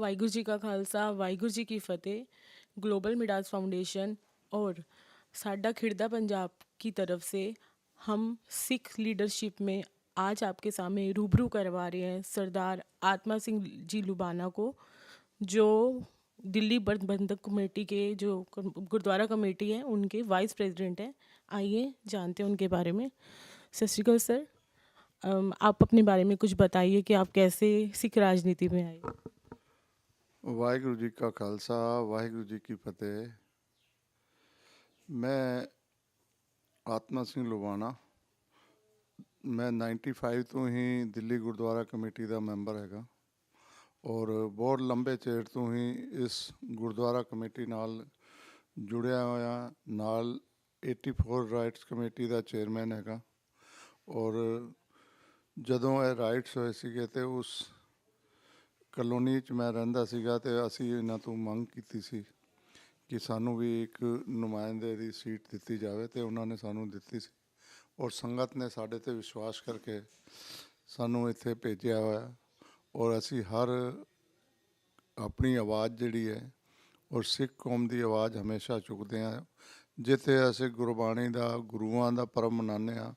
वाहिगुरू जी का खालसा वाहिगुरू जी की फ़तेह। ग्लोबल मिडास फाउंडेशन और साडा खिड़दा पंजाब की तरफ से हम सिख लीडरशिप में आज आपके सामने रूबरू करवा रहे हैं सरदार आत्मा सिंह जी लुबाना को, जो दिल्ली प्रबंधक कमेटी के जो गुरुद्वारा कमेटी है उनके वाइस प्रेसिडेंट हैं। आइए जानते हैं उनके बारे में। सत श्री अकाल सर। आप अपने बारे में कुछ बताइए कि आप कैसे सिख राजनीति में आए। वाहिगुरू जी का खालसा वाहिगुरू जी की फतेह। मैं आत्मा सिंह लुबाना, मैं 95 ਤੋਂ ਹੀ ਦਿੱਲੀ ਗੁਰਦੁਆਰਾ ਕਮੇਟੀ ਦਾ ਮੈਂਬਰ ਹੈਗਾ ਔਰ ਬਹੁਤ ਲੰਬੇ ਚਿਰ ਤੋਂ ਹੀ ਇਸ ਗੁਰਦੁਆਰਾ ਕਮੇਟੀ ਨਾਲ ਜੁੜਿਆ ਹੋਇਆ। ਨਾਲ 84 ਰਾਈਟਸ ਕਮੇਟੀ ਦਾ ਚੇਅਰਮੈਨ ਹੈਗਾ ਔਰ ਜਦੋਂ ਇਹ ਰਾਈਟਸ ਹੋਏ ਸੀਗੇ ਤੇ ਉਸ ਕਲੋਨੀ 'ਚ ਮੈਂ ਰਹਿੰਦਾ ਸੀਗਾ ਤੇ ਅਸੀਂ ਇਹਨਾਂ ਤੋਂ ਮੰਗ ਕੀਤੀ ਸੀ ਕਿ ਸਾਨੂੰ ਵੀ ਇੱਕ ਨੁਮਾਇੰਦੇ ਦੀ ਸੀਟ ਦਿੱਤੀ ਜਾਵੇ ਤੇ ਉਹਨਾਂ ਨੇ ਸਾਨੂੰ ਦਿੱਤੀ ਸੀ ਔਰ ਸੰਗਤ ਨੇ ਸਾਡੇ ਤੇ ਵਿਸ਼ਵਾਸ ਕਰਕੇ ਸਾਨੂੰ ਇੱਥੇ ਭੇਜਿਆ ਹੋਇਆ ਔਰ ਅਸੀਂ ਹਰ ਆਪਣੀ ਆਵਾਜ਼ ਜਿਹੜੀ ਹੈ ਔਰ ਸਿੱਖ ਕੌਮ ਦੀ ਆਵਾਜ਼ ਹਮੇਸ਼ਾ ਚੁੱਕਦੇ ਹਾਂ। ਜਿੱਥੇ ਅਸੀਂ ਗੁਰਬਾਣੀ ਦਾ ਗੁਰੂਆਂ ਦਾ ਪਰਬ ਮਨਾਉਂਦੇ ਹਾਂ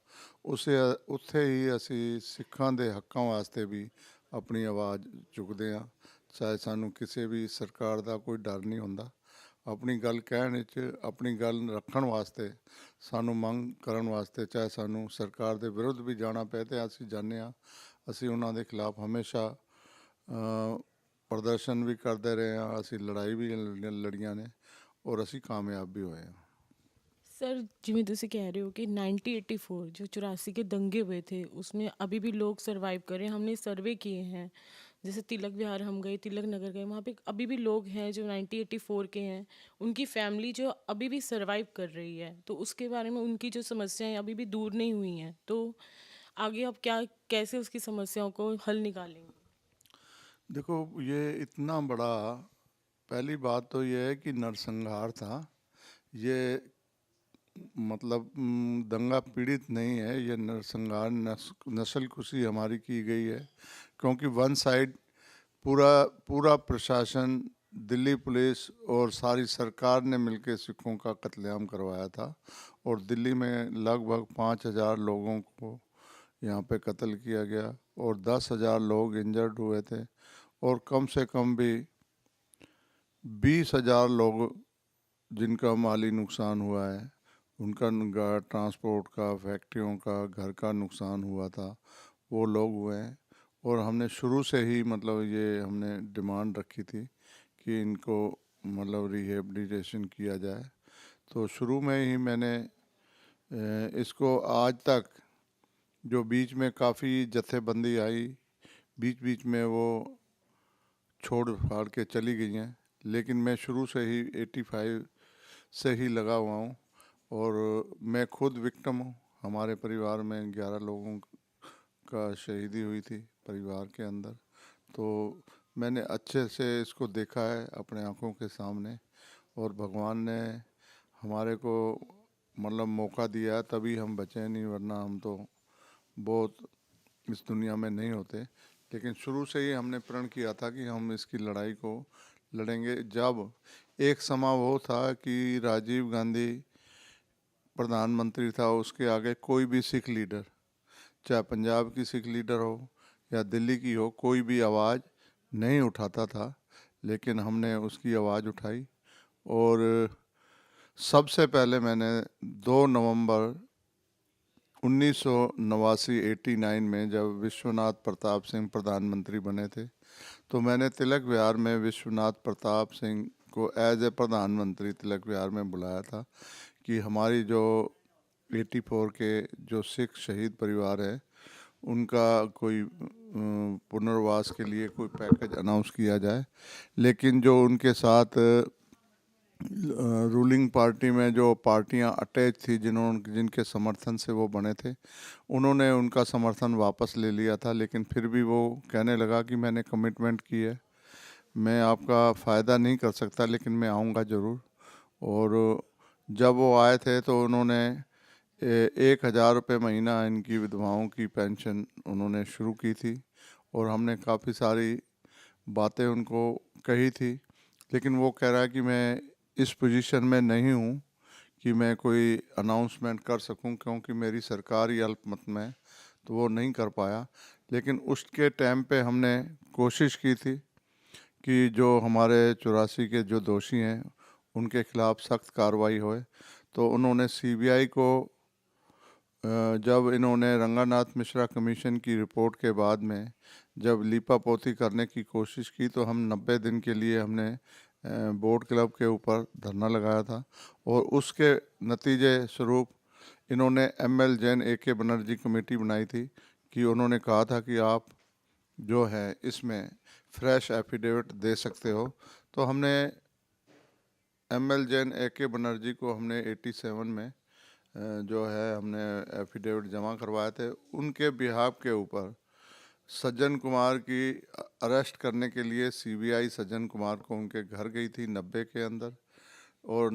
ਉੱਥੇ ਹੀ ਅਸੀਂ ਸਿੱਖਾਂ ਦੇ ਹੱਕਾਂ ਵਾਸਤੇ ਵੀ ਆਪਣੀ ਆਵਾਜ਼ ਚੁੱਕਦੇ ਹਾਂ। ਚਾਹੇ ਸਾਨੂੰ ਕਿਸੇ ਵੀ ਸਰਕਾਰ ਦਾ ਕੋਈ ਡਰ ਨਹੀਂ ਹੁੰਦਾ। ਆਪਣੀ ਗੱਲ ਕਹਿਣ ਵਿੱਚ, ਆਪਣੀ ਗੱਲ ਰੱਖਣ ਵਾਸਤੇ, ਸਾਨੂੰ ਮੰਗ ਕਰਨ ਵਾਸਤੇ, ਚਾਹੇ ਸਾਨੂੰ ਸਰਕਾਰ ਦੇ ਵਿਰੁੱਧ ਵੀ ਜਾਣਾ ਪਏ ਤੇ ਅਸੀਂ ਜਾਂਦੇ ਹਾਂ। ਅਸੀਂ ਉਹਨਾਂ ਦੇ ਖਿਲਾਫ ਹਮੇਸ਼ਾ ਪ੍ਰਦਰਸ਼ਨ ਵੀ ਕਰਦੇ ਰਹੇ ਹਾਂ, ਅਸੀਂ ਲੜਾਈ ਵੀ ਲੜੀਆਂ ਨੇ ਔਰ ਅਸੀਂ ਕਾਮਯਾਬ ਵੀ ਹੋਏ ਹਾਂ। सर जिमें तुसी कह रहे हो कि 1984 जो 84 के दंगे हुए थे उसमें अभी भी लोग सरवाइव कर रहे हैं। हमने सर्वे किए हैं, जैसे तिलक विहार हम गए, तिलक नगर गए, वहाँ पे अभी भी लोग हैं जो 1984 के हैं। उनकी फैमिली जो अभी भी सरवाइव कर रही है, तो उसके बारे में उनकी जो समस्याएं अभी भी दूर नहीं हुई हैं, तो आगे आप क्या कैसे उसकी समस्याओं को हल निकालेंगे। देखो, ये इतना बड़ा, पहली बात तो ये है कि नरसंहार था। ये मतलब दंगा पीड़ित नहीं है, ये नरसंहार नस्ल कुशी हमारी की गई है। क्योंकि वन साइड पूरा पूरा प्रशासन, दिल्ली पुलिस और सारी सरकार ने मिलकर सिखों का कत्लेआम करवाया था और दिल्ली में लगभग 5,000 लोगों को यहाँ पे कत्ल किया गया और 10,000 लोग इंजर्ड हुए थे और कम से कम भी 20,000 लोग जिनका माली नुकसान हुआ है, उनका ट्रांसपोर्ट का, फैक्ट्रियों का, घर का नुकसान हुआ था, वो लोग हुए हैं। और हमने शुरू से ही मतलब ये हमने डिमांड रखी थी कि इनको मतलब रिहेबिलिटेशन किया जाए। तो शुरू में ही मैंने इसको आज तक, जो बीच में काफ़ी जत्थेबंदी आई, बीच बीच में वो छोड़ फाड़ के चली गई हैं, लेकिन मैं शुरू से ही 85 से ही लगा हुआ हूँ और मैं खुद विक्टिम हूँ। हमारे परिवार में 11 लोगों का शहीदी हुई थी परिवार के अंदर। तो मैंने अच्छे से इसको देखा है अपने आँखों के सामने और भगवान ने हमारे को मतलब मौका दिया है, तभी हम बचे, नहीं वरना हम तो बहुत इस दुनिया में नहीं होते। लेकिन शुरू से ही हमने प्रण किया था कि हम इसकी लड़ाई को लड़ेंगे। जब एक समा वो था कि राजीव गांधी प्रधानमंत्री था, उसके आगे कोई भी सिख लीडर, चाहे पंजाब की सिख लीडर हो या दिल्ली की हो, कोई भी आवाज़ नहीं उठाता था। लेकिन हमने उसकी आवाज़ उठाई और सबसे पहले मैंने 2 नवंबर 1989 में जब विश्वनाथ प्रताप सिंह प्रधानमंत्री बने थे, तो मैंने तिलक विहार में विश्वनाथ प्रताप सिंह को एज ए प्रधानमंत्री तिलक विहार में बुलाया था कि हमारी जो 84 के जो सिख शहीद परिवार है उनका कोई पुनर्वास के लिए कोई पैकेज अनाउंस किया जाए। लेकिन जो उनके साथ रूलिंग पार्टी में जो पार्टियां अटैच थी, जिनके समर्थन से वो बने थे, उन्होंने उनका समर्थन वापस ले लिया था। लेकिन फिर भी वो कहने लगा कि मैंने कमिटमेंट की है, मैं आपका फ़ायदा नहीं कर सकता लेकिन मैं आऊँगा ज़रूर। और जब वो आए थे तो उन्होंने 1,000 रुपये महीना इनकी विधवाओं की पेंशन उन्होंने शुरू की थी और हमने काफ़ी सारी बातें उनको कही थी, लेकिन वो कह रहा है कि मैं इस पोजीशन में नहीं हूँ कि मैं कोई अनाउंसमेंट कर सकूं, क्योंकि मेरी सरकार ही अल्पमत में है, तो वो नहीं कर पाया। लेकिन उसके टाइम पे हमने कोशिश की थी कि जो हमारे 84 के जो दोषी हैं उनके खिलाफ सख्त कार्रवाई होए। तो उन्होंने सीबीआई को जब इन्होंने रंगानाथ मिश्रा कमीशन की रिपोर्ट के बाद में जब लीपापोती करने की कोशिश की, तो हम 90 दिन के लिए हमने बोट क्लब के ऊपर धरना लगाया था, और उसके नतीजे स्वरूप इन्होंने ML Jain AK Banerjee committee बनाई थी कि उन्होंने कहा था कि आप जो है इसमें फ्रेश एफिडेविट दे सकते हो। तो हमने एमएल जैन AK बनर्जी को हमने 87 में जो है हमने एफिडेविट जमा करवाए थे। उनके बिहाफ के ऊपर सज्जन कुमार की अरेस्ट करने के लिए सीबीआई सज्जन कुमार को उनके घर गई थी 90 के अंदर, और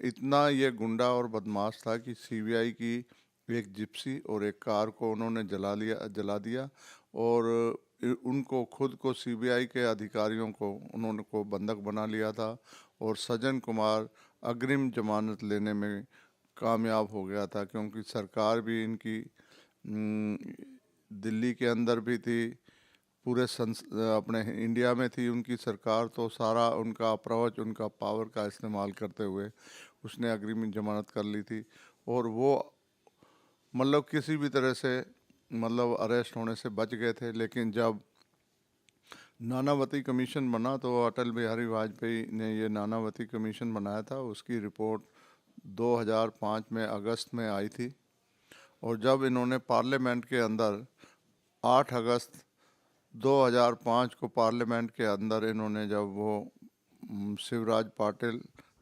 इतना ये गुंडा और बदमाश था कि सीबीआई की एक जिप्सी और एक कार को उन्होंने जला दिया, और उनको खुद को सीबीआई के अधिकारियों को उन्होंने को बंधक बना लिया था, और सज्जन कुमार अग्रिम जमानत लेने में कामयाब हो गया था, क्योंकि सरकार भी इनकी दिल्ली के अंदर भी थी, पूरे अपने इंडिया में थी उनकी सरकार। तो सारा उनका अप्रोच, उनका पावर का इस्तेमाल करते हुए उसने अग्रिम जमानत कर ली थी, और वो मतलब किसी भी तरह से मतलब अरेस्ट होने से बच गए थे। लेकिन जब नानावती कमीशन बना, तो अटल बिहारी वाजपेयी ने ये नानावती कमीशन बनाया था, उसकी रिपोर्ट 2005 में अगस्त में आई थी, और जब इन्होंने पार्लियामेंट के अंदर 8 अगस्त 2005 को पार्लियामेंट के अंदर इन्होंने जब वो शिवराज पाटिल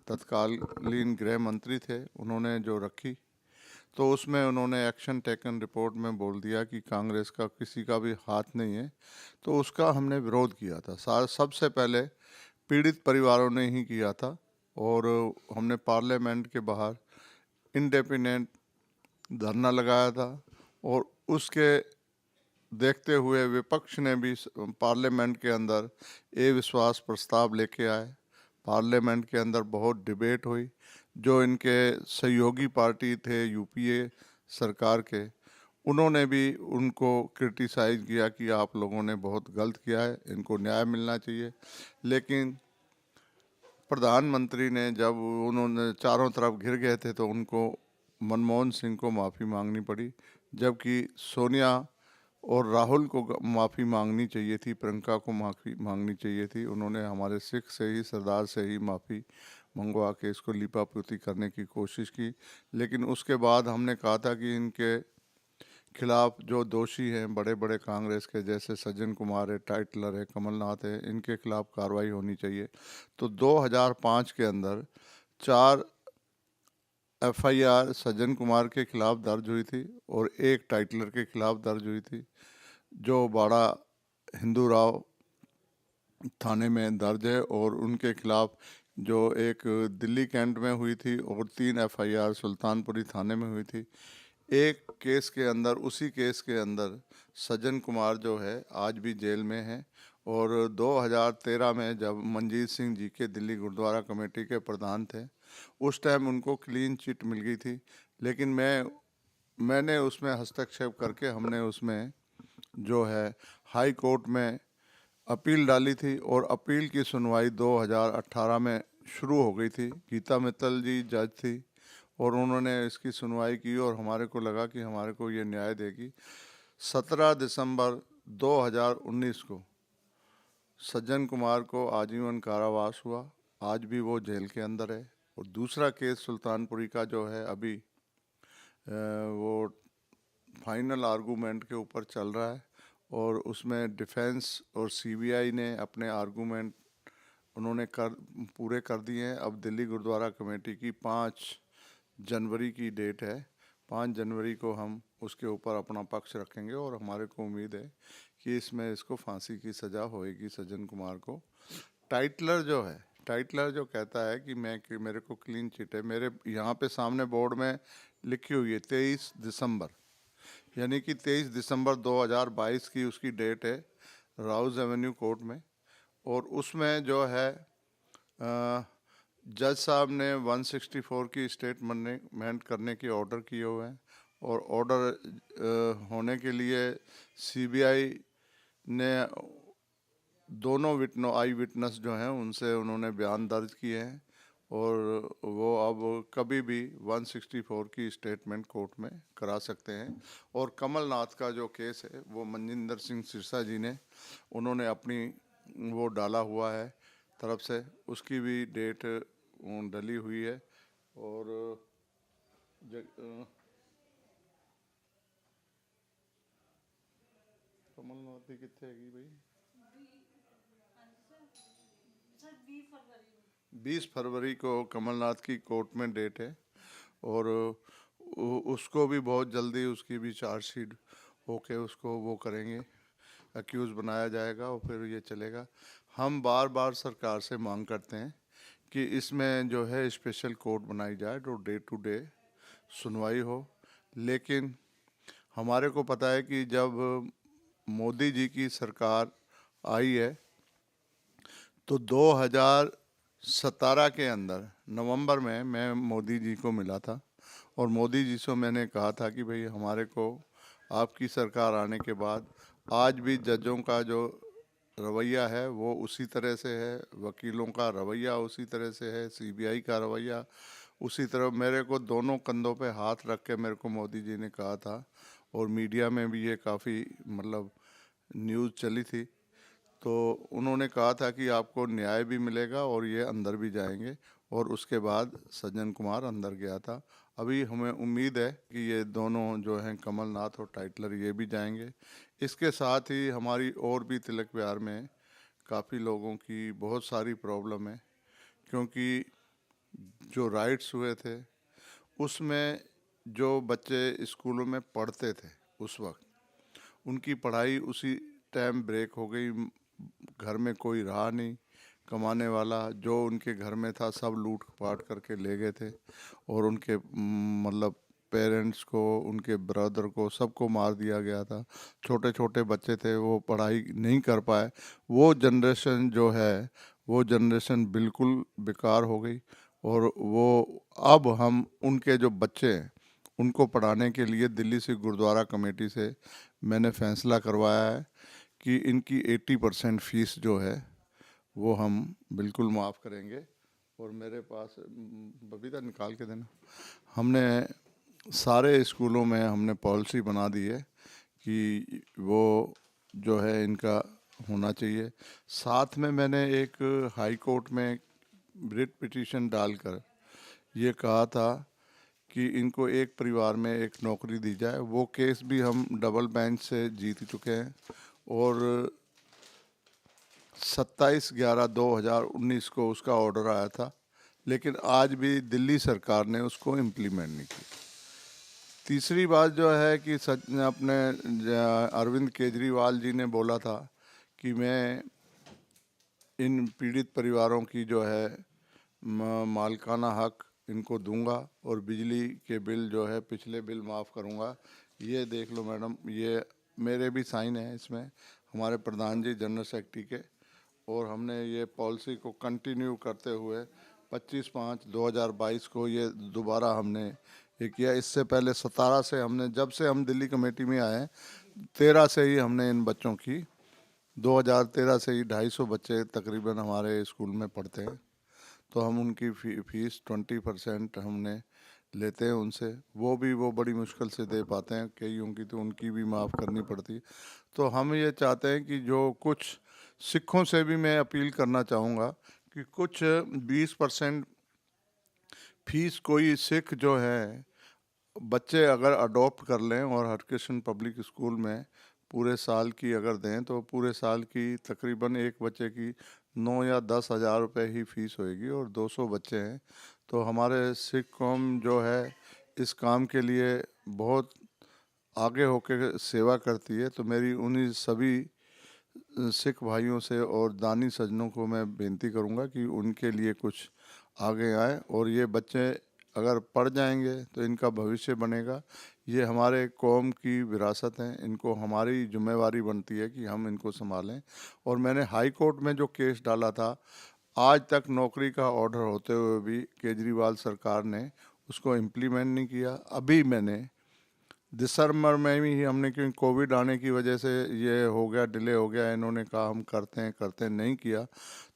तत्कालीन गृह मंत्री थे, उन्होंने जो रखी, तो उसमें उन्होंने एक्शन टेकन रिपोर्ट में बोल दिया कि कांग्रेस का किसी का भी हाथ नहीं है। तो उसका हमने विरोध किया था। सबसे पहले पीड़ित परिवारों ने ही किया था, और हमने पार्लियामेंट के बाहर इंडेपेंडेंट धरना लगाया था, और उसके देखते हुए विपक्ष ने भी पार्लियामेंट के अंदर अविश्वास प्रस्ताव लेके आए। पार्लियामेंट के अंदर बहुत डिबेट हुई। जो इनके सहयोगी पार्टी थे यूपीए सरकार के, उन्होंने भी उनको क्रिटिसाइज किया कि आप लोगों ने बहुत गलत किया है, इनको न्याय मिलना चाहिए। लेकिन प्रधानमंत्री ने जब उन्होंने चारों तरफ घिर गए थे, तो उनको मनमोहन सिंह को माफ़ी मांगनी पड़ी, जबकि सोनिया और राहुल को माफ़ी मांगनी चाहिए थी, प्रियंका को माफ़ी मांगनी चाहिए थी। उन्होंने हमारे सिख से ही, सरदार से ही माफ़ी मंगवा के इसको लिपापोती करने की कोशिश की। लेकिन उसके बाद हमने कहा था कि इनके खिलाफ जो दोषी हैं बड़े बड़े कांग्रेस के, जैसे सज्जन कुमार है, टाइटलर है, कमलनाथ है, इनके खिलाफ कार्रवाई होनी चाहिए। तो 2005 के अंदर 4 FIR सज्जन कुमार के खिलाफ दर्ज हुई थी, और एक टाइटलर के खिलाफ दर्ज हुई थी, जो बाड़ा हिंदू राव थाने में दर्ज है। और उनके खिलाफ जो एक दिल्ली कैंट में हुई थी, और 3 FIR सुल्तानपुरी थाने में हुई थी। एक केस के अंदर, उसी केस के अंदर सज्जन कुमार जो है आज भी जेल में है। और 2013 में जब मंजीत सिंह जी के दिल्ली गुरुद्वारा कमेटी के प्रधान थे, उस टाइम उनको क्लीन चिट मिल गई थी। लेकिन मैंने उसमें हस्तक्षेप करके हमने उसमें जो है हाई कोर्ट में अपील डाली थी, और अपील की सुनवाई 2018 में शुरू हो गई थी। गीता मित्तल जी जज थी, और उन्होंने इसकी सुनवाई की, और हमारे को लगा कि हमारे को ये न्याय देगी। 17 दिसंबर 2019 को सज्जन कुमार को आजीवन कारावास हुआ। आज भी वो जेल के अंदर है। और दूसरा केस सुल्तानपुरी का जो है अभी वो फाइनल आर्गूमेंट के ऊपर चल रहा है, और उसमें डिफेंस और सीबीआई ने अपने आर्गूमेंट उन्होंने पूरे कर दिए हैं। अब दिल्ली गुरुद्वारा कमेटी की 5 जनवरी की डेट है। 5 जनवरी को हम उसके ऊपर अपना पक्ष रखेंगे, और हमारे को उम्मीद है कि इसमें इसको फांसी की सज़ा होएगी सज्जन कुमार को। टाइटलर जो कहता है कि मेरे को क्लीन चिट है, मेरे यहाँ पे सामने बोर्ड में लिखी हुई है 23 दिसंबर, यानी कि 23 दिसंबर 2022 की उसकी डेट है राउज एवेन्यू कोर्ट में। और उसमें जो है जज साहब ने 164 की स्टेटमेंट करने की ऑर्डर किए हुए हैं, और ऑर्डर होने के लिए सीबीआई ने दोनों आई विटनेस जो हैं उनसे उन्होंने बयान दर्ज किए हैं, और वो अब कभी भी 164 की स्टेटमेंट कोर्ट में करा सकते हैं। और कमलनाथ का जो केस है वो मनजिंदर सिंह सिरसा जी ने उन्होंने अपनी वो डाला हुआ है तरफ से, उसकी भी डेट डली हुई है। और कमलनाथ की कितने हैगी भाई, 20 फरवरी को कमलनाथ की कोर्ट में डेट है, और उसको भी बहुत जल्दी उसकी भी चार्जशीट होके उसको वो करेंगे, अक्यूज़ बनाया जाएगा और फिर ये चलेगा। हम बार बार सरकार से मांग करते हैं कि इसमें जो है स्पेशल कोर्ट बनाई जाए जो डे टू डे सुनवाई हो, लेकिन हमारे को पता है कि जब मोदी जी की सरकार आई है तो 2017 के अंदर नवंबर में मैं मोदी जी को मिला था, और मोदी जी से मैंने कहा था कि भाई हमारे को आपकी सरकार आने के बाद आज भी जजों का जो रवैया है वो उसी तरह से है, वकीलों का रवैया उसी तरह से है, सीबीआई का रवैया उसी तरह। मेरे को दोनों कंधों पे हाथ रख के मेरे को मोदी जी ने कहा था, और मीडिया में भी ये काफ़ी मतलब न्यूज़ चली थी, तो उन्होंने कहा था कि आपको न्याय भी मिलेगा और ये अंदर भी जाएंगे, और उसके बाद सज्जन कुमार अंदर गया था। अभी हमें उम्मीद है कि ये दोनों जो हैं कमलनाथ और टाइटलर ये भी जाएंगे। इसके साथ ही हमारी और भी तिलक विहार में काफ़ी लोगों की बहुत सारी प्रॉब्लम है, क्योंकि जो राइट्स हुए थे उसमें जो बच्चे स्कूलों में पढ़ते थे उस वक्त उनकी पढ़ाई उसी टाइम ब्रेक हो गई, घर में कोई रहा नहीं कमाने वाला, जो उनके घर में था सब लूट पाट करके ले गए थे, और उनके मतलब पेरेंट्स को, उनके ब्रदर को, सबको मार दिया गया था। छोटे छोटे बच्चे थे वो पढ़ाई नहीं कर पाए। वो जनरेशन जो है वो जनरेशन बिल्कुल बेकार हो गई, और वो अब हम उनके जो बच्चे हैं उनको पढ़ाने के लिए दिल्ली से गुरुद्वारा कमेटी से मैंने फैसला करवाया है कि इनकी 80% फीस जो है वो हम बिल्कुल माफ़ करेंगे। और मेरे पास बबीता निकाल के देना, हमने सारे स्कूलों में हमने पॉलिसी बना दी है कि वो जो है इनका होना चाहिए। साथ में मैंने एक हाई कोर्ट में रिट पिटीशन डालकर ये कहा था कि इनको एक परिवार में एक नौकरी दी जाए। वो केस भी हम डबल बेंच से जीत चुके हैं, और 27/11/2019 को उसका ऑर्डर आया था, लेकिन आज भी दिल्ली सरकार ने उसको इम्प्लीमेंट नहीं की। तीसरी बात जो है कि अपने अरविंद केजरीवाल जी ने बोला था कि मैं इन पीड़ित परिवारों की जो है मालिकाना हक इनको दूंगा, और बिजली के बिल जो है पिछले बिल माफ़ करूंगा। ये देख लो मैडम, ये मेरे भी साइन है इसमें, हमारे प्रधान जी जनरल सेक्रेटरी के, और हमने ये पॉलिसी को कंटिन्यू करते हुए 25/5/2022 को ये दोबारा हमने ये किया। इससे पहले 17 से हमने, जब से हम दिल्ली कमेटी में आए 13 से ही हमने इन बच्चों की 2013 से ही 250 बच्चे तकरीबन हमारे स्कूल में पढ़ते हैं, तो हम उनकी फीस 20% हमने लेते हैं उनसे। वो भी वो बड़ी मुश्किल से दे पाते हैं, कईयों की तो उनकी भी माफ़ करनी पड़ती। तो हम ये चाहते हैं कि जो कुछ सिखों से भी मैं अपील करना चाहूँगा कि कुछ 20% फीस कोई सिख जो है बच्चे अगर अडॉप्ट कर लें और हरकृष्ण पब्लिक स्कूल में पूरे साल की अगर दें तो पूरे साल की तकरीबन एक बच्चे की 9 या 10 हज़ार रुपये ही फीस होएगी, और 200 बच्चे हैं। तो हमारे सिख कौम जो है इस काम के लिए बहुत आगे होकर सेवा करती है। तो मेरी उन्हीं सभी सिख भाइयों से और दानी सज्जनों को मैं बेनती करूंगा कि उनके लिए कुछ आगे आए, और ये बच्चे अगर पढ़ जाएंगे तो इनका भविष्य बनेगा। ये हमारे कौम की विरासत है, इनको हमारी जिम्मेवारी बनती है कि हम इनको संभालें। और मैंने हाई कोर्ट में जो केस डाला था, आज तक नौकरी का ऑर्डर होते हुए भी केजरीवाल सरकार ने उसको इम्प्लीमेंट नहीं किया। अभी मैंने दिसंबर में ही हमने, क्योंकि कोविड आने की वजह से ये हो गया, डिले हो गया, इन्होंने कहा हम करते हैं, नहीं किया,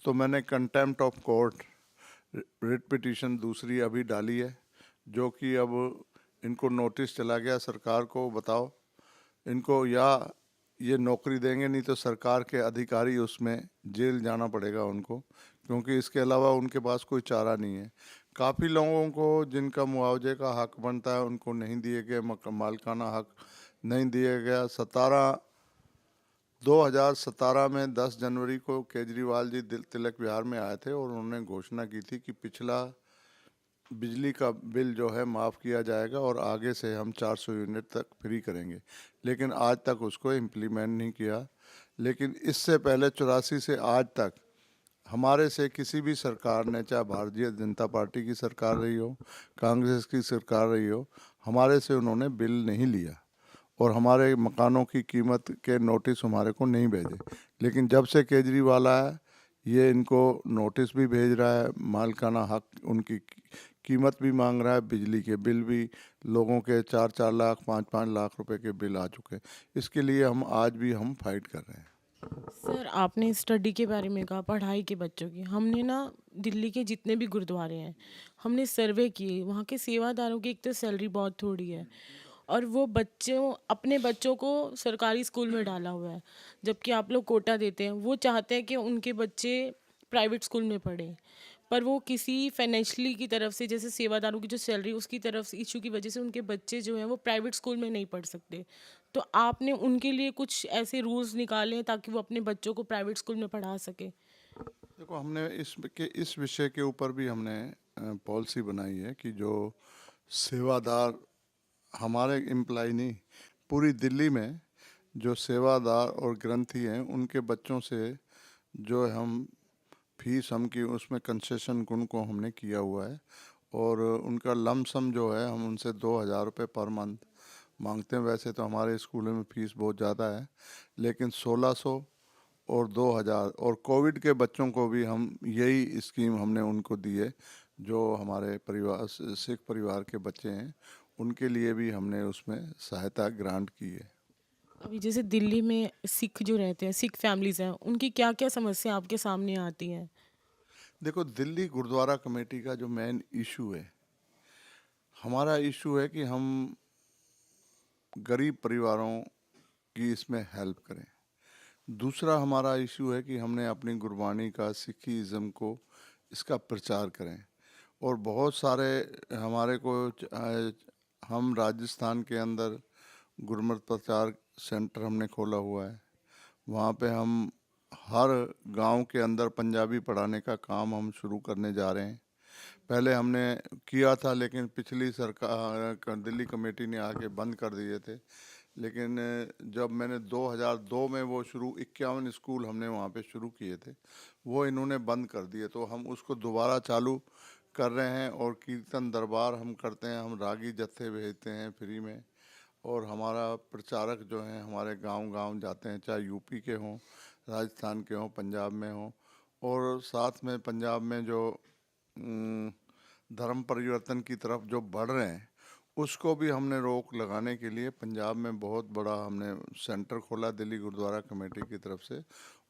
तो मैंने contempt of court writ petition दूसरी अभी डाली है, जो कि अब इनको नोटिस चला गया सरकार को, बताओ इनको या ये नौकरी देंगे, नहीं तो सरकार के अधिकारी उसमें जेल जाना पड़ेगा उनको, क्योंकि इसके अलावा उनके पास कोई चारा नहीं है। काफ़ी लोगों को जिनका मुआवजे का हक बनता है उनको नहीं दिए गए, मालिकाना हक नहीं दिया गया। 2017 में 10 जनवरी को केजरीवाल जी तिलक विहार में आए थे और उन्होंने घोषणा की थी कि पिछला बिजली का बिल जो है माफ़ किया जाएगा और आगे से हम 400 यूनिट तक फ्री करेंगे, लेकिन आज तक उसको इम्प्लीमेंट नहीं किया। लेकिन इससे पहले 84 से आज तक हमारे से किसी भी सरकार ने, चाहे भारतीय जनता पार्टी की सरकार रही हो, कांग्रेस की सरकार रही हो, हमारे से उन्होंने बिल नहीं लिया और हमारे मकानों की कीमत के नोटिस हमारे को नहीं भेजे। लेकिन जब से केजरीवाल आया, ये इनको नोटिस भी भेज रहा है, मालिकाना हक उनकी कीमत भी मांग रहा है, बिजली के बिल भी लोगों के 4-4 लाख 5-5 लाख रुपए के बिल आ चुके हैं। इसके लिए हम आज भी हम फाइट कर रहे हैं। सर, आपने स्टडी के बारे में कहा, पढ़ाई के बच्चों की। हमने ना दिल्ली के जितने भी गुरुद्वारे हैं, हमने सर्वे किए। वहाँ के सेवादारों की एक तो सैलरी बहुत थोड़ी है, और वो बच्चों अपने बच्चों को सरकारी स्कूल में डाला हुआ है। जबकि आप लोग कोटा देते हैं, वो चाहते हैं कि उनके बच्चे प्राइवेट स्कूल में पढ़ें, पर वो किसी फाइनेंशियली की तरफ से, जैसे सेवादारों की जो सैलरी उसकी तरफ से इशू की वजह से उनके बच्चे जो हैं वो प्राइवेट स्कूल में नहीं पढ़ सकते। तो आपने उनके लिए कुछ ऐसे रूल्स निकाले हैं ताकि वो अपने बच्चों को प्राइवेट स्कूल में पढ़ा सके? देखो, हमने इस विषय के ऊपर भी हमने पॉलिसी बनाई है कि जो सेवादार हमारे एम्प्लॉय नहीं, पूरी दिल्ली में जो सेवादार और ग्रंथी हैं उनके बच्चों से जो हम फीस हम की उसमें कंसेशन उनको हमने किया हुआ है। और उनका लमसम जो है हम उनसे 2,000 रुपये पर मंथ मांगते हैं। वैसे तो हमारे स्कूलों में फ़ीस बहुत ज़्यादा है, लेकिन 1600 और 2,000, और कोविड के बच्चों को भी हम यही स्कीम हमने उनको दी है। जो हमारे परिवार सिख परिवार के बच्चे हैं उनके लिए भी हमने उसमें सहायता ग्रांट की है। अभी जैसे दिल्ली में सिख जो रहते हैं, सिख फैमिलीज हैं, उनकी क्या क्या समस्या आपके सामने आती हैं? देखो, दिल्ली गुरुद्वारा कमेटी का जो मेन इशू है, हमारा इशू है कि हम गरीब परिवारों की इसमें हेल्प करें। दूसरा हमारा इशू है कि हमने अपनी गुरबानी का, सिखिज़्म को, इसका प्रचार करें। और बहुत सारे हमारे को हम राजस्थान के अंदर गुरमत प्रचार सेंटर हमने खोला हुआ है। वहाँ पे हम हर गांव के अंदर पंजाबी पढ़ाने का काम हम शुरू करने जा रहे हैं। पहले हमने किया था, लेकिन पिछली सरकार दिल्ली कमेटी ने आके बंद कर दिए थे। लेकिन जब मैंने 2002 में वो 51 स्कूल हमने वहाँ पे शुरू किए थे, वो इन्होंने बंद कर दिए, तो हम उसको दोबारा चालू कर रहे हैं। और कीर्तन दरबार हम करते हैं, हम रागी जत्थे भेजते हैं फ्री में। और हमारा प्रचारक जो हैं हमारे गांव-गांव जाते हैं, चाहे यूपी के हों, राजस्थान के हों, पंजाब में हों। और साथ में पंजाब में जो धर्म परिवर्तन की तरफ जो बढ़ रहे हैं, उसको भी हमने रोक लगाने के लिए पंजाब में बहुत बड़ा हमने सेंटर खोला दिल्ली गुरुद्वारा कमेटी की तरफ से।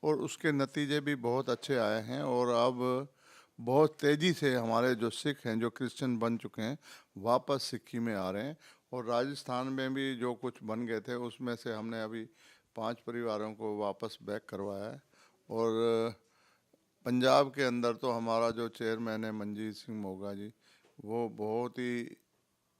और उसके नतीजे भी बहुत अच्छे आए हैं। और अब बहुत तेज़ी से हमारे जो सिख हैं, जो क्रिश्चियन बन चुके हैं, वापस सिक्खी में आ रहे हैं। और राजस्थान में भी जो कुछ बन गए थे उसमें से हमने अभी 5 परिवारों को वापस बैक करवाया है। और पंजाब के अंदर तो हमारा जो चेयरमैन है मनजीत सिंह मोगा जी, वो बहुत ही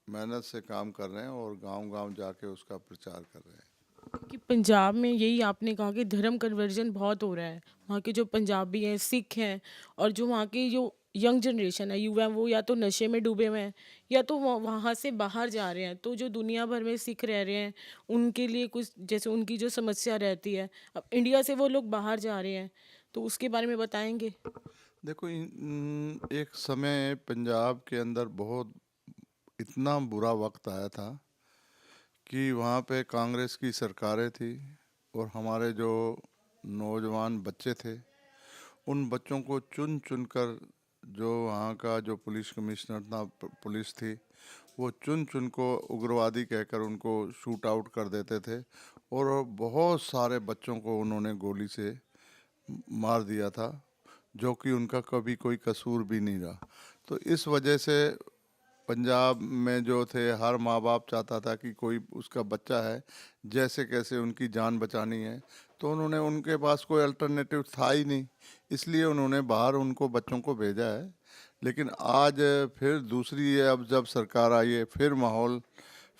मेहनत से काम कर रहे हैं और गांव-गांव जाके उसका प्रचार कर रहे हैं। कि पंजाब में यही आपने कहा कि धर्म कन्वर्जन बहुत हो रहा है। वहाँ के जो पंजाबी हैं, सिख हैं, और जो वहाँ की जो यंग जनरेशन है, युवा है, वो या तो नशे में डूबे हुए हैं या तो वहाँ से बाहर जा रहे हैं। तो जो दुनिया भर में सिख रह रहे हैं, उनके लिए कुछ जैसे उनकी जो समस्या रहती है, अब इंडिया से वो लोग बाहर जा रहे हैं, तो उसके बारे में बताएंगे? देखो, एक समय पंजाब के अंदर बहुत इतना बुरा वक्त आया था कि वहाँ पे कांग्रेस की सरकारें थी और हमारे जो नौजवान बच्चे थे उन बच्चों को चुन चुन कर जो वहाँ का जो पुलिस कमिश्नर था, पुलिस थी, वो चुन चुन को उग्रवादी कहकर उनको शूट आउट कर देते थे और बहुत सारे बच्चों को उन्होंने गोली से मार दिया था, जो कि उनका कभी कोई कसूर भी नहीं रहा। तो इस वजह से पंजाब में जो थे हर माँ बाप चाहता था कि कोई उसका बच्चा है, जैसे कैसे उनकी जान बचानी है, तो उन्होंने, उनके पास कोई अल्टरनेटिव था ही नहीं, इसलिए उन्होंने बाहर उनको बच्चों को भेजा है। लेकिन आज फिर दूसरी है, अब जब सरकार आई है फिर माहौल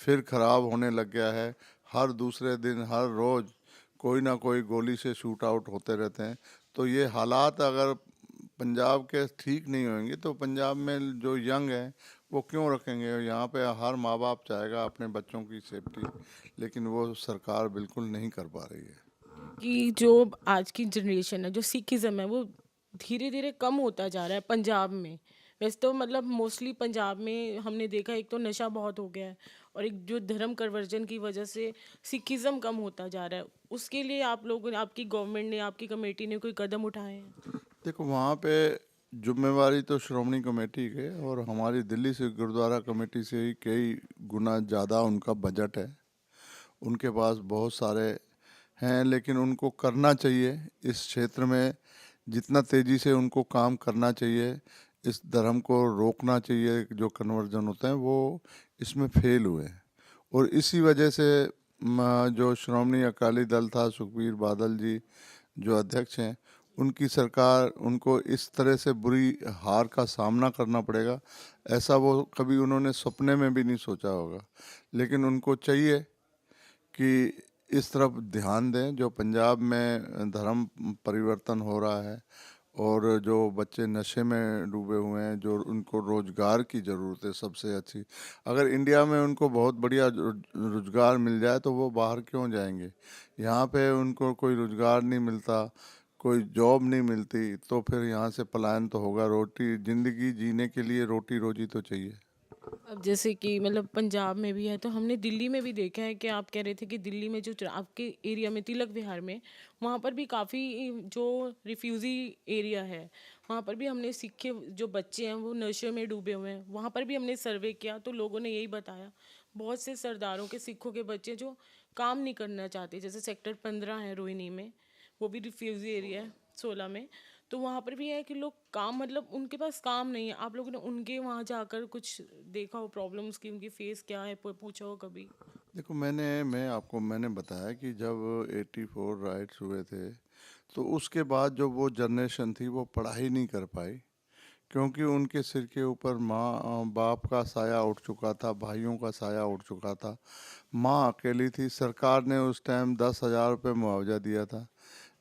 फिर ख़राब होने लग गया है। हर दूसरे दिन हर रोज़ कोई ना कोई गोली से शूट आउट होते रहते हैं। तो ये हालात अगर पंजाब के ठीक नहीं होंगे तो पंजाब में जो यंग हैं वो क्यों रखेंगे। यहाँ पे हर माँ बाप चाहेगा अपने बच्चों की सेफ्टी, लेकिन वो सरकार बिल्कुल नहीं कर पा रही है। कि जो आज की जनरेशन है, जो सिखिज़्म है, वो धीरे धीरे कम होता जा रहा है पंजाब में। वैसे तो मतलब मोस्टली पंजाब में हमने देखा, एक तो नशा बहुत हो गया है और एक जो धर्म कन्वर्जन की वजह से सिखिज़्म कम होता जा रहा है। उसके लिए आप लोगों ने, आपकी गवर्नमेंट ने, आपकी कमेटी ने कोई कदम उठाए हैं? देखो वहाँ पे जिम्मेवारी तो श्रोमणी कमेटी के और हमारी दिल्ली से गुरुद्वारा कमेटी से ही कई गुना ज़्यादा उनका बजट है। उनके पास बहुत सारे हैं, लेकिन उनको करना चाहिए इस क्षेत्र में, जितना तेज़ी से उनको काम करना चाहिए, इस धर्म को रोकना चाहिए। जो कन्वर्जन होते हैं वो इसमें फेल हुए हैं और इसी वजह से जो श्रोमणी अकाली दल था, सुखबीर बादल जी जो अध्यक्ष हैं, उनकी सरकार, उनको इस तरह से बुरी हार का सामना करना पड़ेगा ऐसा वो कभी उन्होंने सपने में भी नहीं सोचा होगा। लेकिन उनको चाहिए कि इस तरफ ध्यान दें। जो पंजाब में धर्म परिवर्तन हो रहा है और जो बच्चे नशे में डूबे हुए हैं, जो उनको रोज़गार की ज़रूरत है सबसे अच्छी। अगर इंडिया में उनको बहुत बढ़िया रोज़गार मिल जाए तो वो बाहर क्यों जाएंगे। यहाँ पे उनको कोई रोज़गार नहीं मिलता, कोई जॉब नहीं मिलती, तो फिर यहाँ से पलायन तो होगा। रोटी, ज़िंदगी जीने के लिए रोटी रोजी तो चाहिए। अब जैसे कि मतलब पंजाब में भी है, तो हमने दिल्ली में भी देखा है कि आप कह रहे थे कि दिल्ली में जो आपके एरिया में तिलक विहार में, वहाँ पर भी काफ़ी जो रिफ्यूज़ी एरिया है, वहाँ पर भी हमने सिखे जो बच्चे हैं वो नशे में डूबे हुए हैं। वहाँ पर भी हमने सर्वे किया तो लोगों ने यही बताया, बहुत से सरदारों के, सिखों के बच्चे जो काम नहीं करना चाहते, जैसे सेक्टर 15 है रोहिणी में, वो भी रिफ्यूज़ी एरिया है 16 में। तो वहाँ पर भी है कि लोग काम, मतलब उनके पास काम नहीं है। आप लोगों ने उनके वहाँ जाकर कुछ देखा हो प्रॉब्लम्स की, उनकी फेस क्या है, पूछा हो कभी? देखो मैंने बताया कि जब 84 राइट्स हुए थे तो उसके बाद जो वो जनरेशन थी वो पढ़ाई नहीं कर पाई, क्योंकि उनके सिर के ऊपर माँ बाप का साया उठ चुका था, भाइयों का साया उठ चुका था। माँ अकेली थी। सरकार ने उस टाइम 10,000 रुपये मुआवजा दिया था,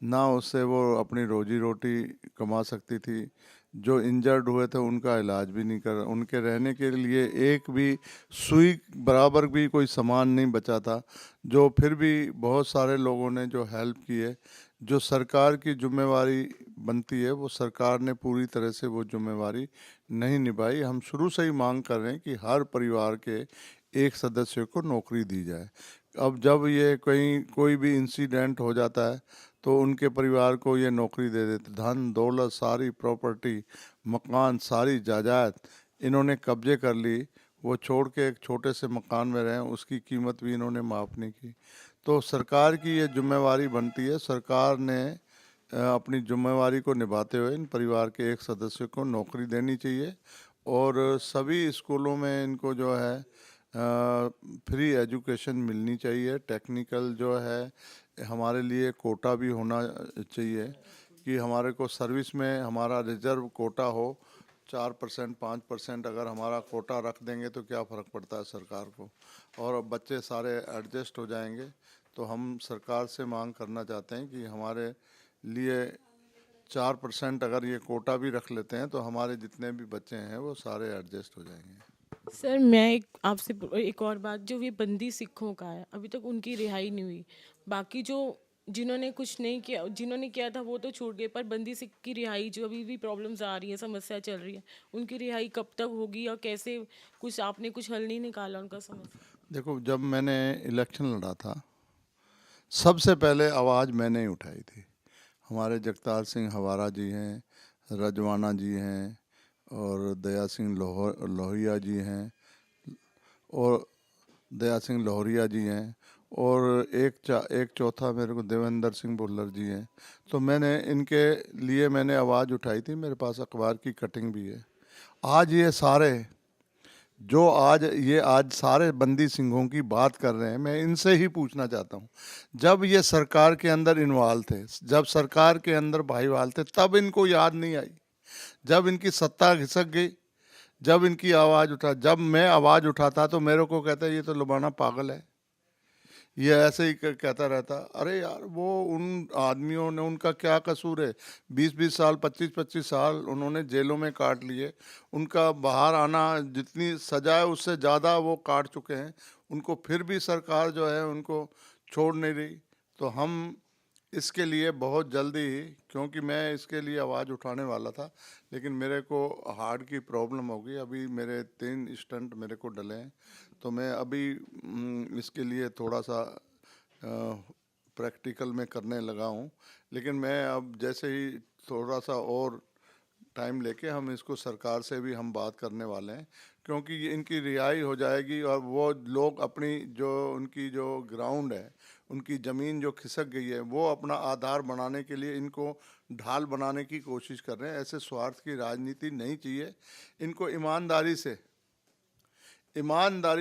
ना उससे वो अपनी रोजी रोटी कमा सकती थी। जो इंजर्ड हुए थे उनका इलाज भी नहीं कर, उनके रहने के लिए एक भी सुई बराबर भी कोई सामान नहीं बचा था। जो फिर भी बहुत सारे लोगों ने जो हेल्प की है, जो सरकार की जिम्मेवारी बनती है, वो सरकार ने पूरी तरह से वो जिम्मेवारी नहीं निभाई। हम शुरू से ही मांग कर रहे हैं कि हर परिवार के एक सदस्य को नौकरी दी जाए। अब जब ये कहीं कोई भी इंसिडेंट हो जाता है तो उनके परिवार को ये नौकरी दे देते। धन दौलत, सारी प्रॉपर्टी, मकान, सारी जायदाद इन्होंने कब्जे कर ली। वो छोड़ के एक छोटे से मकान में रहें, उसकी कीमत भी इन्होंने माफ़ नहीं की। तो सरकार की ये जिम्मेवारी बनती है, सरकार ने अपनी जिम्मेवारी को निभाते हुए इन परिवार के एक सदस्य को नौकरी देनी चाहिए। और सभी स्कूलों में इनको जो है फ्री एजुकेशन मिलनी चाहिए। टेक्निकल जो है हमारे लिए कोटा भी होना चाहिए कि हमारे को सर्विस में हमारा रिजर्व कोटा हो। 4% 5% अगर हमारा कोटा रख देंगे तो क्या फ़र्क पड़ता है सरकार को, और अब बच्चे सारे एडजस्ट हो जाएंगे। तो हम सरकार से मांग करना चाहते हैं कि हमारे लिए 4% अगर ये कोटा भी रख लेते हैं तो हमारे जितने भी बच्चे हैं वो सारे एडजस्ट हो जाएंगे। सर मैं एक आपसे एक और बात, जो ये बंदी सिखों का है, अभी तक उनकी रिहाई नहीं हुई। बाकी जो जिन्होंने कुछ नहीं किया, जिन्होंने किया था वो तो छूट गए, पर बंदी सिख की रिहाई जो अभी भी प्रॉब्लम्स आ रही है, समस्या चल रही है, उनकी रिहाई कब तक होगी और कैसे, कुछ आपने कुछ हल नहीं निकाला उनका समस्या? देखो, जब मैंने इलेक्शन लड़ा था, सबसे पहले आवाज़ मैंने ही उठाई थी। हमारे जगतार सिंह हवारा जी हैं, रजवाना जी हैं, और दया सिंह लोहिया जी हैं, और दया सिंह लोहरिया जी हैं, और एक चौथा मेरे को देवेंद्र सिंह भुल्लर जी हैं। तो मैंने इनके लिए मैंने आवाज़ उठाई थी, मेरे पास अखबार की कटिंग भी है। आज ये सारे आज सारे बंदी सिंहों की बात कर रहे हैं, मैं इनसे ही पूछना चाहता हूँ, जब ये सरकार के अंदर इन्वॉल्व थे, जब सरकार के अंदर भाईवाल थे, तब इनको याद नहीं आई? जब इनकी सत्ता घिसक गई, जब इनकी आवाज़ उठा, जब मैं आवाज़ उठाता तो मेरे को कहता ये तो लुबाना पागल है, ये ऐसे ही कहता रहता। अरे यार, वो उन आदमियों ने, उनका क्या कसूर है? 20-20 साल, 25-25 साल उन्होंने जेलों में काट लिए। उनका बाहर आना, जितनी सजा है उससे ज़्यादा वो काट चुके हैं। उनको फिर भी सरकार जो है उनको छोड़ नहीं रही। तो हम इसके लिए बहुत जल्दी, क्योंकि मैं इसके लिए आवाज़ उठाने वाला था, लेकिन मेरे को हार्ट की प्रॉब्लम हो गई। अभी मेरे 3 स्टंट मेरे को डले हैं, तो मैं अभी इसके लिए थोड़ा सा प्रैक्टिकल में करने लगा हूँ। लेकिन मैं अब जैसे ही थोड़ा सा और टाइम लेके हम इसको सरकार से भी हम बात करने वाले हैं, क्योंकि इनकी रिहाई हो जाएगी और वो लोग अपनी जो उनकी जो ग्राउंड है, उनकी ज़मीन जो खिसक गई है, वो अपना आधार बनाने के लिए इनको ढाल बनाने की कोशिश कर रहे हैं। ऐसे स्वार्थ की राजनीति नहीं चाहिए। इनको ईमानदारी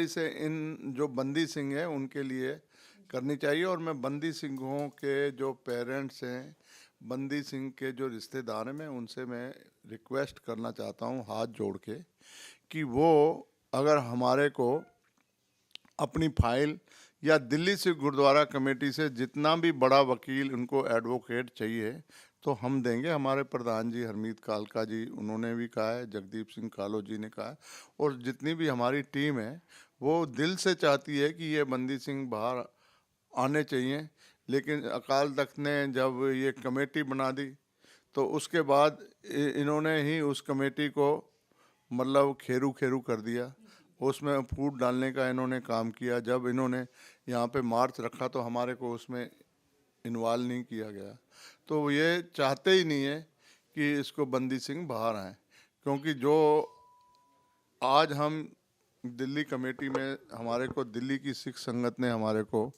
से इन जो बंदी सिंह हैं उनके लिए करनी चाहिए। और मैं बंदी सिंहों के जो पेरेंट्स हैं, बंदी सिंह के जो रिश्तेदार हैं, मैं उनसे मैं रिक्वेस्ट करना चाहता हूँ हाथ जोड़ के, कि वो अगर हमारे को अपनी फाइल, या दिल्ली से गुरुद्वारा कमेटी से जितना भी बड़ा वकील उनको एडवोकेट चाहिए तो हम देंगे। हमारे प्रधान जी हरमीत कालका जी, उन्होंने भी कहा है, जगदीप सिंह कालो जी ने कहा है, और जितनी भी हमारी टीम है वो दिल से चाहती है कि ये बंदी सिंह बाहर आने चाहिए। लेकिन अकाल तख्त ने जब ये कमेटी बना दी तो उसके बाद इन्होंने ही उस कमेटी को मतलब खेरू खेरू कर दिया। उसमें फूट डालने का इन्होंने काम किया। जब इन्होंने यहाँ पे मार्च रखा तो हमारे को उसमें इन्वॉल्व नहीं किया गया। तो ये चाहते ही नहीं है कि इसको बंदी सिंह बाहर आए, क्योंकि जो आज हम दिल्ली कमेटी में, हमारे को दिल्ली की सिख संगत ने हमारे को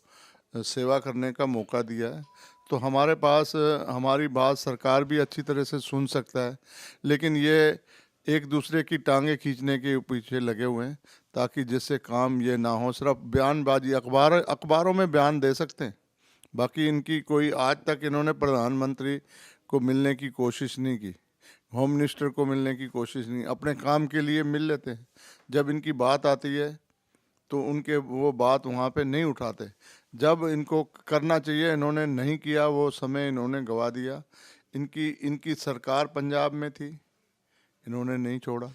सेवा करने का मौका दिया है, तो हमारे पास हमारी बात सरकार भी अच्छी तरह से सुन सकता है। लेकिन ये एक दूसरे की टांगे खींचने के पीछे लगे हुए हैं, ताकि जिससे काम ये ना हो। सिर्फ बयानबाजी, अखबारों में बयान दे सकते हैं, बाकी इनकी कोई, आज तक इन्होंने प्रधानमंत्री को मिलने की कोशिश नहीं की, होम मिनिस्टर को मिलने की कोशिश नहीं। अपने काम के लिए मिल लेते हैं, जब इनकी बात आती है तो उनके वो बात वहाँ पे नहीं उठाते। जब इनको करना चाहिए इन्होंने नहीं किया, वो समय इन्होंने गवा दिया। इनकी सरकार पंजाब में थी, इन्होंने नहीं छोड़ा।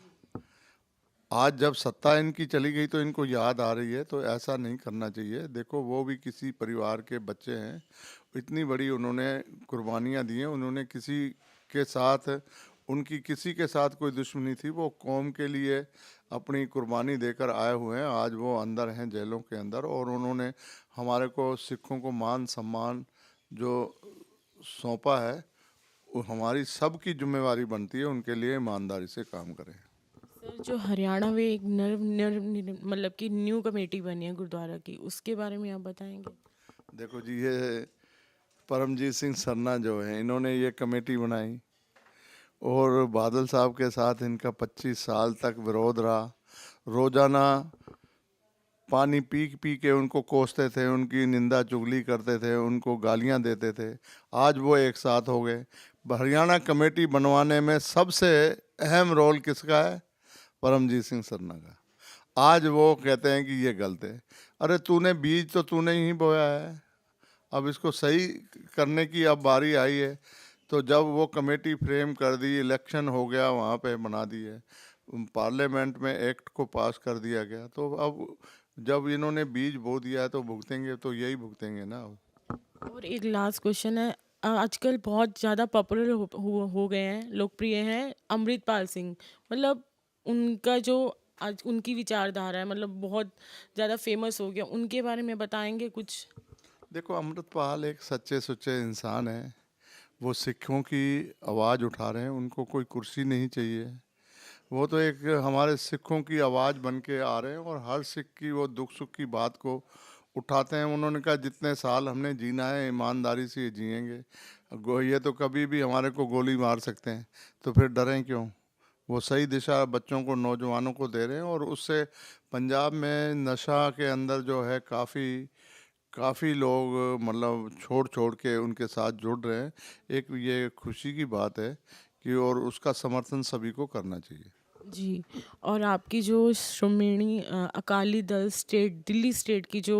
आज जब सत्ता इनकी चली गई तो इनको याद आ रही है, तो ऐसा नहीं करना चाहिए। देखो, वो भी किसी परिवार के बच्चे हैं, इतनी बड़ी उन्होंने कुर्बानियाँ दी हैं। उन्होंने उनकी किसी के साथ कोई दुश्मनी थी, वो कौम के लिए अपनी कुर्बानी देकर आए हुए हैं। आज वो अंदर हैं, जेलों के अंदर, और उन्होंने हमारे को, सिखों को मान सम्मान जो सौंपा है, वो हमारी सबकी जिम्मेवारी बनती है उनके लिए ईमानदारी से काम करें। सर, जो हरियाणा में एक मतलब कि न्यू कमेटी बनी है गुरुद्वारा की, उसके बारे में आप बताएंगे? देखो जी, ये परमजीत सिंह सरना जो है, इन्होंने ये कमेटी बनाई, और बादल साहब के साथ इनका 25 साल तक विरोध रहा। रोजाना पानी पी पी के उनको कोसते थे, उनकी निंदा चुगली करते थे, उनको गालियां देते थे। आज वो एक साथ हो गए। हरियाणा कमेटी बनवाने में सबसे अहम रोल किसका है? परमजीत सिंह सरना का। आज वो कहते हैं कि ये गलत है। अरे, तूने बीज तो तूने ही बोया है, अब इसको सही करने की अब बारी आई है। तो जब वो कमेटी फ्रेम कर दी, इलेक्शन हो गया, वहाँ पे बना दी है, पार्लियामेंट में एक्ट को पास कर दिया गया, तो अब जब इन्होंने बीज बो दिया है तो भुगतेंगे, तो यही भुगतेंगे ना अब। और एक लास्ट क्वेश्चन है, आजकल बहुत ज़्यादा पॉपुलर हो गए हैं, लोकप्रिय हैं अमृतपाल सिंह। मतलब उनका जो आज उनकी विचारधारा है, मतलब बहुत ज़्यादा फेमस हो गया, उनके बारे में बताएंगे कुछ? देखो, अमृतपाल एक सच्चे सुच्चे इंसान हैं। वो सिखों की आवाज़ उठा रहे हैं, उनको कोई कुर्सी नहीं चाहिए। वो तो एक हमारे सिखों की आवाज़ बन के आ रहे हैं और हर सिख की वो दुख सुख की बात को उठाते हैं। उन्होंने कहा जितने साल हमने जीना है ईमानदारी से जिएंगे। ये तो कभी भी हमारे को गोली मार सकते हैं, तो फिर डरें क्यों। वो सही दिशा बच्चों को नौजवानों को दे रहे हैं और उससे पंजाब में नशा के अंदर जो है काफ़ी काफ़ी लोग मतलब छोड़ छोड़ के उनके साथ जुड़ रहे हैं। एक ये खुशी की बात है कि और उसका समर्थन सभी को करना चाहिए। जी। और आपकी जो श्रोमणी अकाली दल स्टेट, दिल्ली स्टेट की जो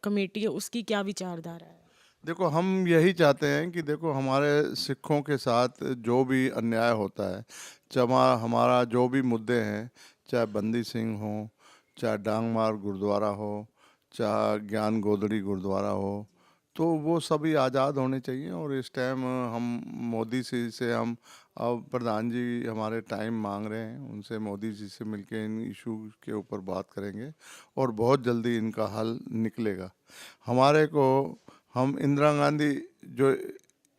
कमेटी है, उसकी क्या विचारधारा है? देखो, हम यही चाहते हैं कि देखो हमारे सिखों के साथ जो भी अन्याय होता है, चाहे हमारा जो भी मुद्दे हैं, चाहे बंदी सिंह हो, चाहे डांगमार गुरुद्वारा हो, चाहे ज्ञान गोदड़ी गुरुद्वारा हो, तो वो सभी आज़ाद होने चाहिए। और इस टाइम हम मोदी से हम अब प्रधान जी हमारे टाइम मांग रहे हैं, उनसे मोदी जी से मिलके इन इशू के ऊपर बात करेंगे और बहुत जल्दी इनका हल निकलेगा। हमारे को हम इंदिरा गांधी जो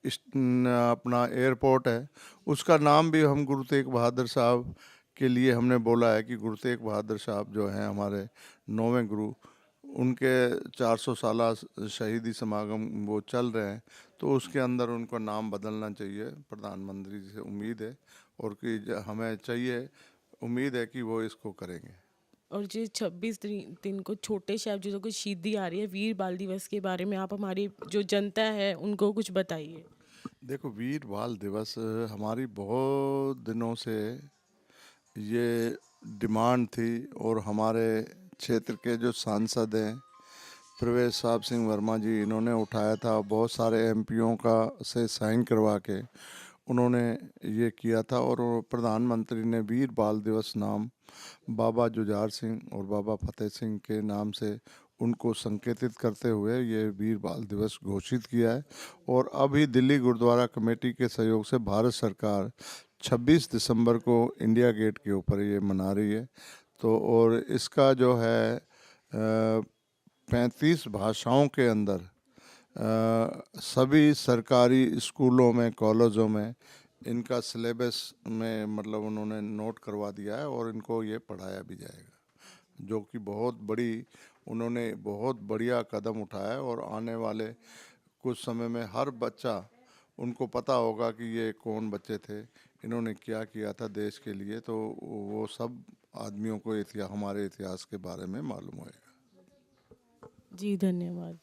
अपना एयरपोर्ट है उसका नाम भी हम गुरु तेग बहादुर साहब के लिए हमने बोला है कि गुरु तेग बहादुर साहब जो हैं हमारे 9वें गुरु, उनके 400 साला शहीदी समागम वो चल रहे हैं, तो उसके अंदर उनको नाम बदलना चाहिए। प्रधानमंत्री जी से उम्मीद है और कि हमें चाहिए, उम्मीद है कि वो इसको करेंगे। और जो 26 दिन को छोटे साहिबजादों को शहीदी आ रही है, वीर बाल दिवस के बारे में आप हमारी जो जनता है उनको कुछ बताइए। देखो, वीर बाल दिवस हमारी बहुत दिनों से ये डिमांड थी और हमारे क्षेत्र के जो सांसद हैं प्रवेश साहब सिंह वर्मा जी, इन्होंने उठाया था। बहुत सारे एमपीओं का से साइन करवा के उन्होंने ये किया था और प्रधानमंत्री ने वीर बाल दिवस नाम बाबा जुझार सिंह और बाबा फतेह सिंह के नाम से उनको संकेतित करते हुए ये वीर बाल दिवस घोषित किया है। और अभी दिल्ली गुरुद्वारा कमेटी के सहयोग से भारत सरकार 26 दिसंबर को इंडिया गेट के ऊपर ये मना रही है। तो और इसका जो है 35 भाषाओं के अंदर सभी सरकारी स्कूलों में कॉलेजों में इनका सिलेबस में मतलब उन्होंने नोट करवा दिया है और इनको ये पढ़ाया भी जाएगा, जो कि बहुत बड़ी उन्होंने बहुत बढ़िया कदम उठाया है। और आने वाले कुछ समय में हर बच्चा उनको पता होगा कि ये कौन बच्चे थे, इन्होंने क्या किया था देश के लिए, तो वो सब आदमियों को हमारे इतिहास के बारे में मालूम होएगा। जी, धन्यवाद।